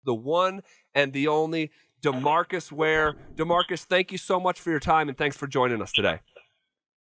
the one and the only DeMarcus Ware. DeMarcus, thank you so much for your time, and thanks for joining us today.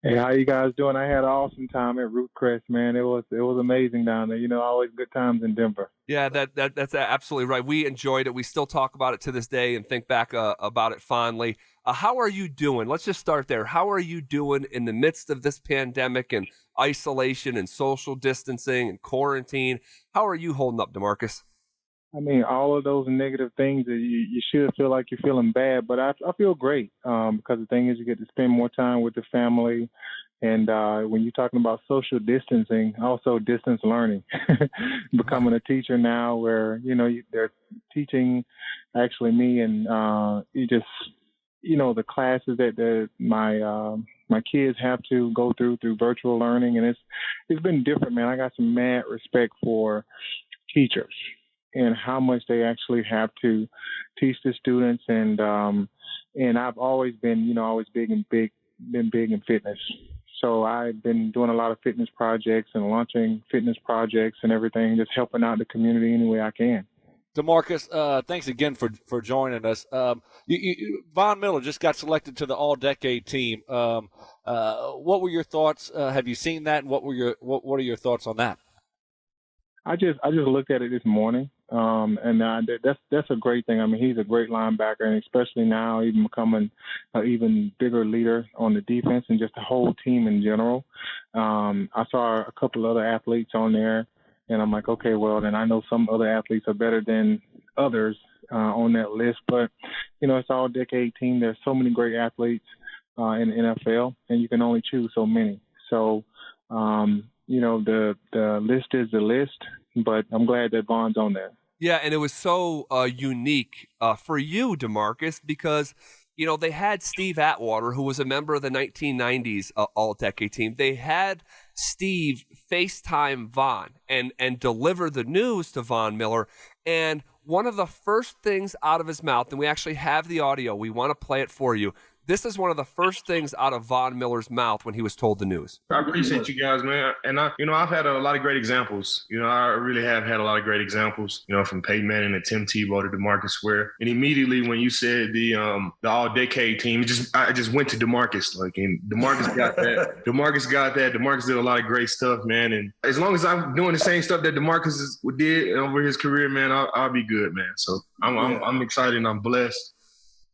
Hey, how you guys doing? I had an awesome time at Root Crest, man. It was amazing down there. Always good times in Denver. Yeah, that's absolutely right. We enjoyed it. We still talk about it to this day and think back about it fondly. How are you doing? Let's just start there. How are you doing in the midst of this pandemic and isolation and social distancing and quarantine? How are you holding up, DeMarcus? I mean, all of those negative things that you should feel like you're feeling bad, but I feel great because the thing is you get to spend more time with the family. And when you're talking about social distancing, also distance learning, becoming a teacher now where, they're teaching actually me and you just, the classes that my kids have to go through virtual learning. And it's been different, man. I got some mad respect for teachers and how much they actually have to teach the students. And I've always been, been big in fitness. So I've been doing a lot of fitness projects and launching fitness projects and everything, just helping out the community any way I can. DeMarcus, thanks again for joining us. Von Miller just got selected to the All-Decade team. What were your thoughts? Have you seen that? And what are your thoughts on that? I just looked at it this morning, and that's a great thing. I mean, he's a great linebacker, and especially now, even becoming an even bigger leader on the defense and just the whole team in general. I saw a couple other athletes on there, and I'm like, okay, well, then I know some other athletes are better than others on that list. But it's all decade team. There's so many great athletes in the NFL, and you can only choose so many. So. The list is the list, but I'm glad that Von's on there. Yeah, and it was so unique for you, DeMarcus, because they had Steve Atwater, who was a member of the 1990s All-Decade team. They had Steve FaceTime Von and deliver the news to Von Miller. And one of the first things out of his mouth, and we actually have the audio, we want to play it for you. This is one of the first things out of Von Miller's mouth when he was told the news. I appreciate you guys, man. And I've had a lot of great examples. I really have had a lot of great examples, from Peyton Manning to Tim Tebow to DeMarcus Ware. And immediately when you said the All-Decade team, I just went to DeMarcus. And DeMarcus got that. DeMarcus got that. DeMarcus did a lot of great stuff, man. And as long as I'm doing the same stuff that DeMarcus did over his career, man, I'll be good, man. So I'm excited and I'm blessed.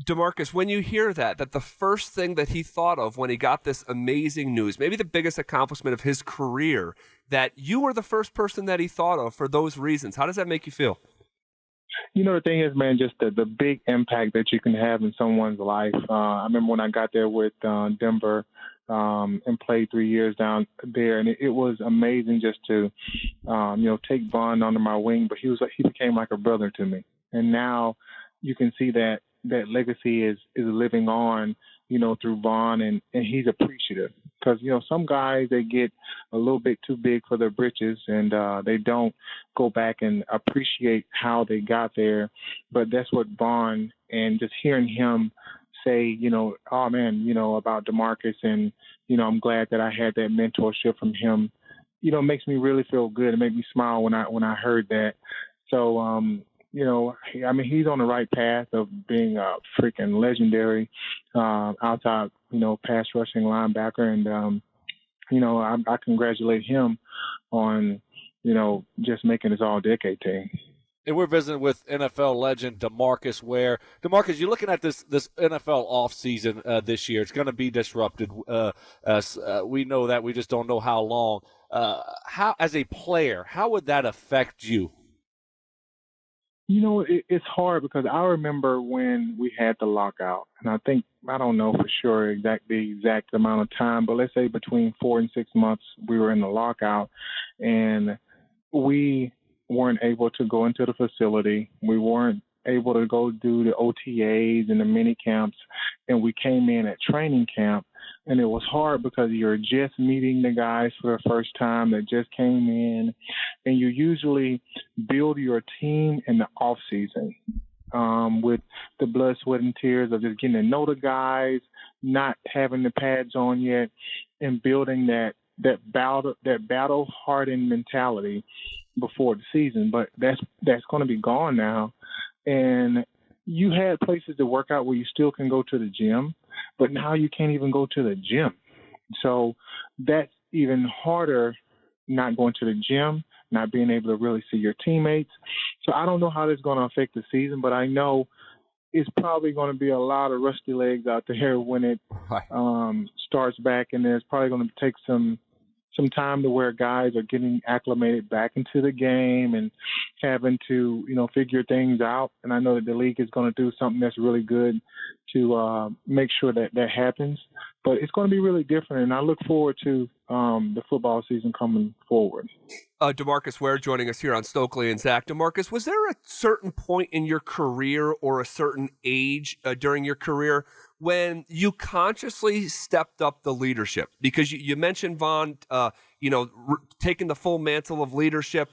DeMarcus, when you hear that the first thing that he thought of when he got this amazing news, maybe the biggest accomplishment of his career, that you were the first person that he thought of for those reasons, how does that make you feel? The thing is, man, just the big impact that you can have in someone's life. I remember when I got there with Denver and played 3 years down there, and it was amazing just to, take Von under my wing. But he became like a brother to me, and now you can see that legacy is living on, through Von, and he's appreciative because, some guys, they get a little bit too big for their britches and they don't go back and appreciate how they got there. But that's what Von, and just hearing him say, oh man, about DeMarcus, and, I'm glad that I had that mentorship from him, makes me really feel good. It made me smile when I heard that. So, he's on the right path of being a freaking legendary outside, pass rushing linebacker. And, I congratulate him on, just making his all-decade team. And we're visiting with NFL legend DeMarcus Ware. DeMarcus, you're looking at this NFL offseason this year. It's going to be disrupted. We know that. We just don't know how long. How, as a player, how would that affect you? It's hard because I remember when we had the lockout, and I don't know for sure the exact amount of time, but let's say between 4 and 6 months we were in the lockout, and we weren't able to go into the facility. We weren't able to go do the OTAs and the mini camps, and we came in at training camp, and it was hard because you're just meeting the guys for the first time that just came in, and you usually build your team in the off season with the blood, sweat, and tears of just getting to know the guys, not having the pads on yet, and building that battle hardened mentality before the season, but that's going to be gone now. And you had places to work out where you still can go to the gym, but now you can't even go to the gym. So that's even harder, not going to the gym, not being able to really see your teammates. So I don't know how this is going to affect the season, but I know it's probably going to be a lot of rusty legs out there when it starts back, and there's probably going to take some time to where guys are getting acclimated back into the game and having to, figure things out. And I know that the league is going to do something that's really good to make sure that happens. But it's going to be really different, and I look forward to the football season coming forward. DeMarcus Ware joining us here on Stokley and Zach. DeMarcus, was there a certain point in your career or a certain age during your career when you consciously stepped up the leadership? Because you mentioned Von, taking the full mantle of leadership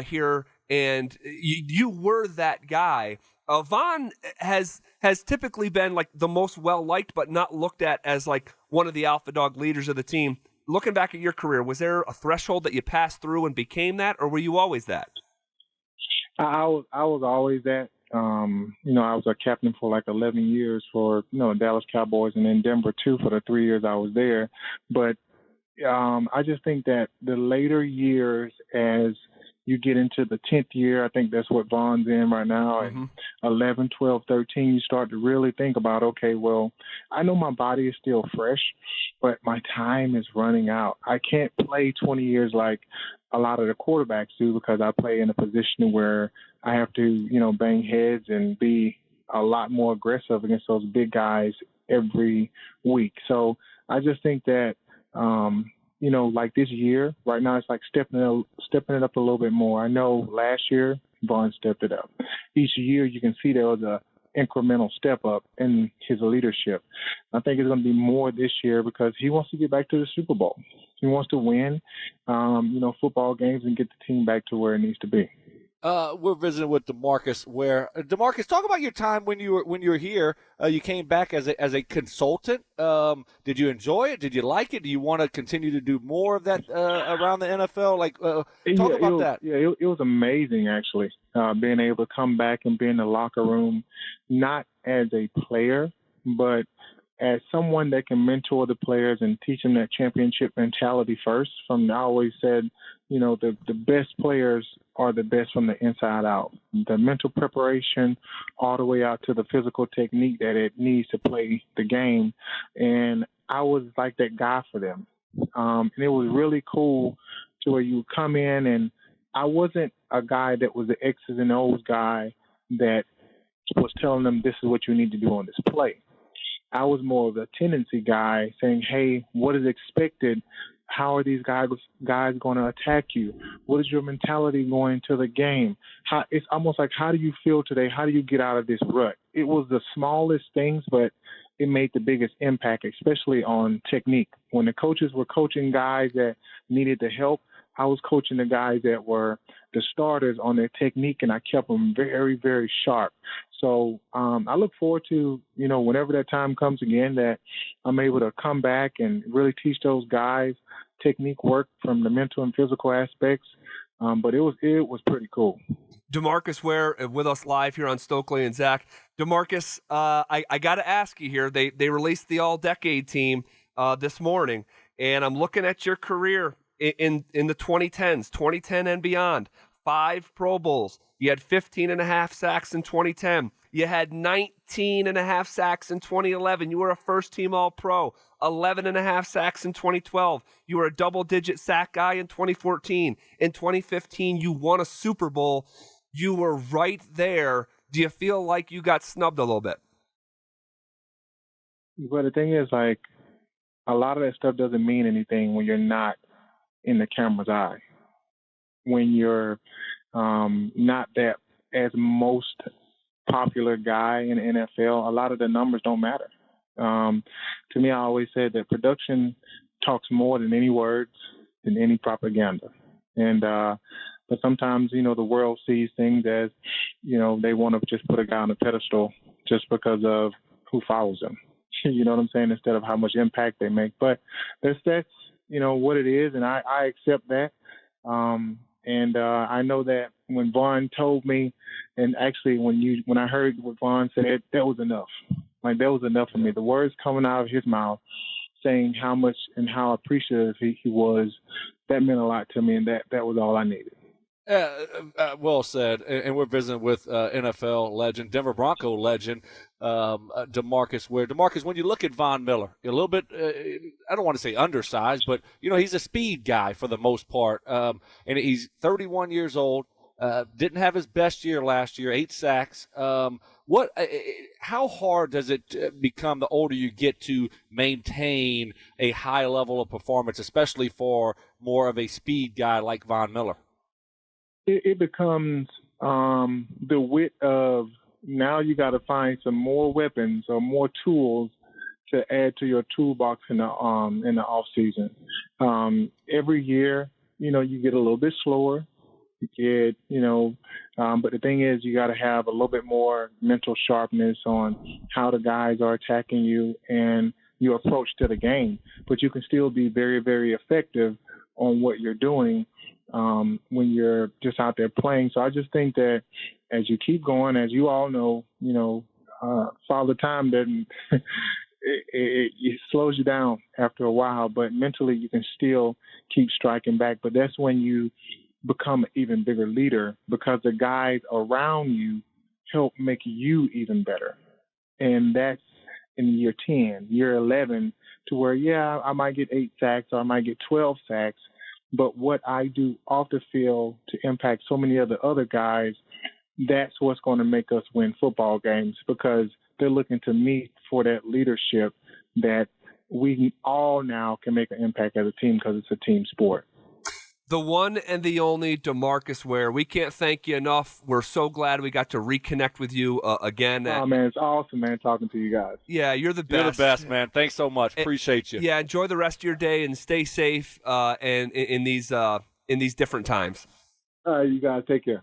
here, and you were that guy. Von has typically been like the most well-liked, but not looked at as like one of the alpha dog leaders of the team. Looking back at your career, was there a threshold that you passed through and became that, or were you always that? I was always that. I was a captain for like 11 years for, Dallas Cowboys, and then Denver too for the 3 years I was there. But I just think that the later years, as you get into the 10th year, I think that's what Von's in right now, and 11, 12, 13, you start to really think about, okay, well, I know my body is still fresh, but my time is running out. I can't play 20 years like a lot of the quarterbacks do, because I play in a position where I have to, bang heads and be a lot more aggressive against those big guys every week. So I just think that, like this year, right now, it's like stepping it up a little bit more. I know last year, Vaughn stepped it up. Each year, you can see there was a incremental step up in his leadership. I think it's going to be more this year because he wants to get back to the Super Bowl. He wants to win, football games and get the team back to where it needs to be. We're visiting with DeMarcus Ware. DeMarcus, talk about your time when you were here. You came back as a consultant. Did you enjoy it? Did you like it? Do you want to continue to do more of that around the NFL? Talk about that. Yeah, it was amazing actually. Being able to come back and be in the locker room, not as a player, but as someone that can mentor the players and teach them that championship mentality first. I always said, the best players are the best from the inside out. The mental preparation all the way out to the physical technique that it needs to play the game. And I was like that guy for them. And it was really cool to where you come in, and I wasn't a guy that was the X's and O's guy that was telling them this is what you need to do on this play. I was more of a tendency guy saying, hey, what is expected? How are these guys going to attack you? What is your mentality going to the game? It's almost like, how do you feel today? How do you get out of this rut? It was the smallest things, but it made the biggest impact, especially on technique. When the coaches were coaching guys that needed the help, I was coaching the guys that were the starters on their technique, and I kept them very, very sharp. So I look forward to, whenever that time comes again, that I'm able to come back and really teach those guys technique work from the mental and physical aspects. But it was pretty cool. DeMarcus Ware with us live here on Stokley and Zach. DeMarcus, I got to ask you here. They released the All-Decade team this morning, and I'm looking at your career in the 2010s, 2010 and beyond. 5 Pro Bowls. You had 15 and a half sacks in 2010. You had 19 and a half sacks in 2011. You were a first-team All-Pro. 11 and a half sacks in 2012. You were a double-digit sack guy in 2014. In 2015, you won a Super Bowl. You were right there. Do you feel like you got snubbed a little bit? Well, the thing is, a lot of that stuff doesn't mean anything when you're not in the camera's eye. When you're not that as most popular guy in the NFL, a lot of the numbers don't matter. To me, I always said that production talks more than any words, than any propaganda. And but sometimes, the world sees things as, they want to just put a guy on a pedestal just because of who follows them. You know what I'm saying? Instead of how much impact they make. But that's what it is, and I accept that. And I know that when Vaughn told me, and actually when I heard what Vaughn said, that was enough. Like, that was enough for me. The words coming out of his mouth saying how much and how appreciative he was, that meant a lot to me, and that was all I needed. Well said. And we're visiting with NFL legend, Denver Bronco legend, DeMarcus Ware. DeMarcus, when you look at Von Miller, a little bit, I don't want to say undersized, but, he's a speed guy for the most part. And he's 31 years old, didn't have his best year last year, 8 sacks. How hard does it become the older you get to maintain a high level of performance, especially for more of a speed guy like Von Miller? It becomes the wit of, now you got to find some more weapons or more tools to add to your toolbox in the off season. Every year, you get a little bit slower. You get, but the thing is, you got to have a little bit more mental sharpness on how the guys are attacking you and your approach to the game. But you can still be very, very effective on what you're doing when you're just out there playing. So I just think that as you keep going, as you all know, Father Time doesn't it slows you down after a while, but mentally you can still keep striking back. But that's when you become an even bigger leader, because the guys around you help make you even better. And that's in year 10, year 11, to where, I might get 8 sacks or I might get 12 sacks, but what I do off the field to impact so many of the other guys, that's what's going to make us win football games, because they're looking to me for that leadership that we all now can make an impact as a team, because it's a team sport. The one and the only DeMarcus Ware. We can't thank you enough. We're so glad we got to reconnect with you again. Oh, man, it's awesome, man, talking to you guys. Yeah, you're the best. You're the best, man. Thanks so much. Appreciate you. Yeah, enjoy the rest of your day and stay safe and in these different times. All right, you guys take care.